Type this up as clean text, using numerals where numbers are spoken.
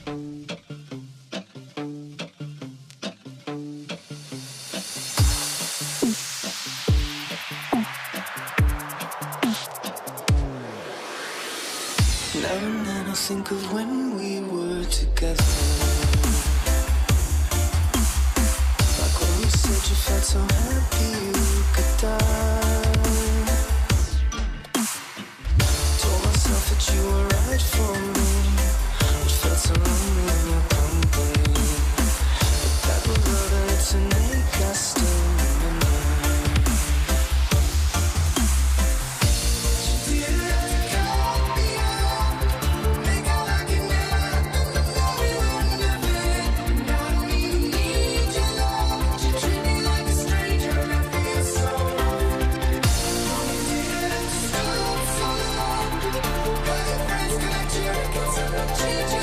Now and then I think of when we were together. Like when you said you felt so happy you could die. Told myself that you were right for me, but felt so lonely in your company. But that was love and it's an ache I still remember. Change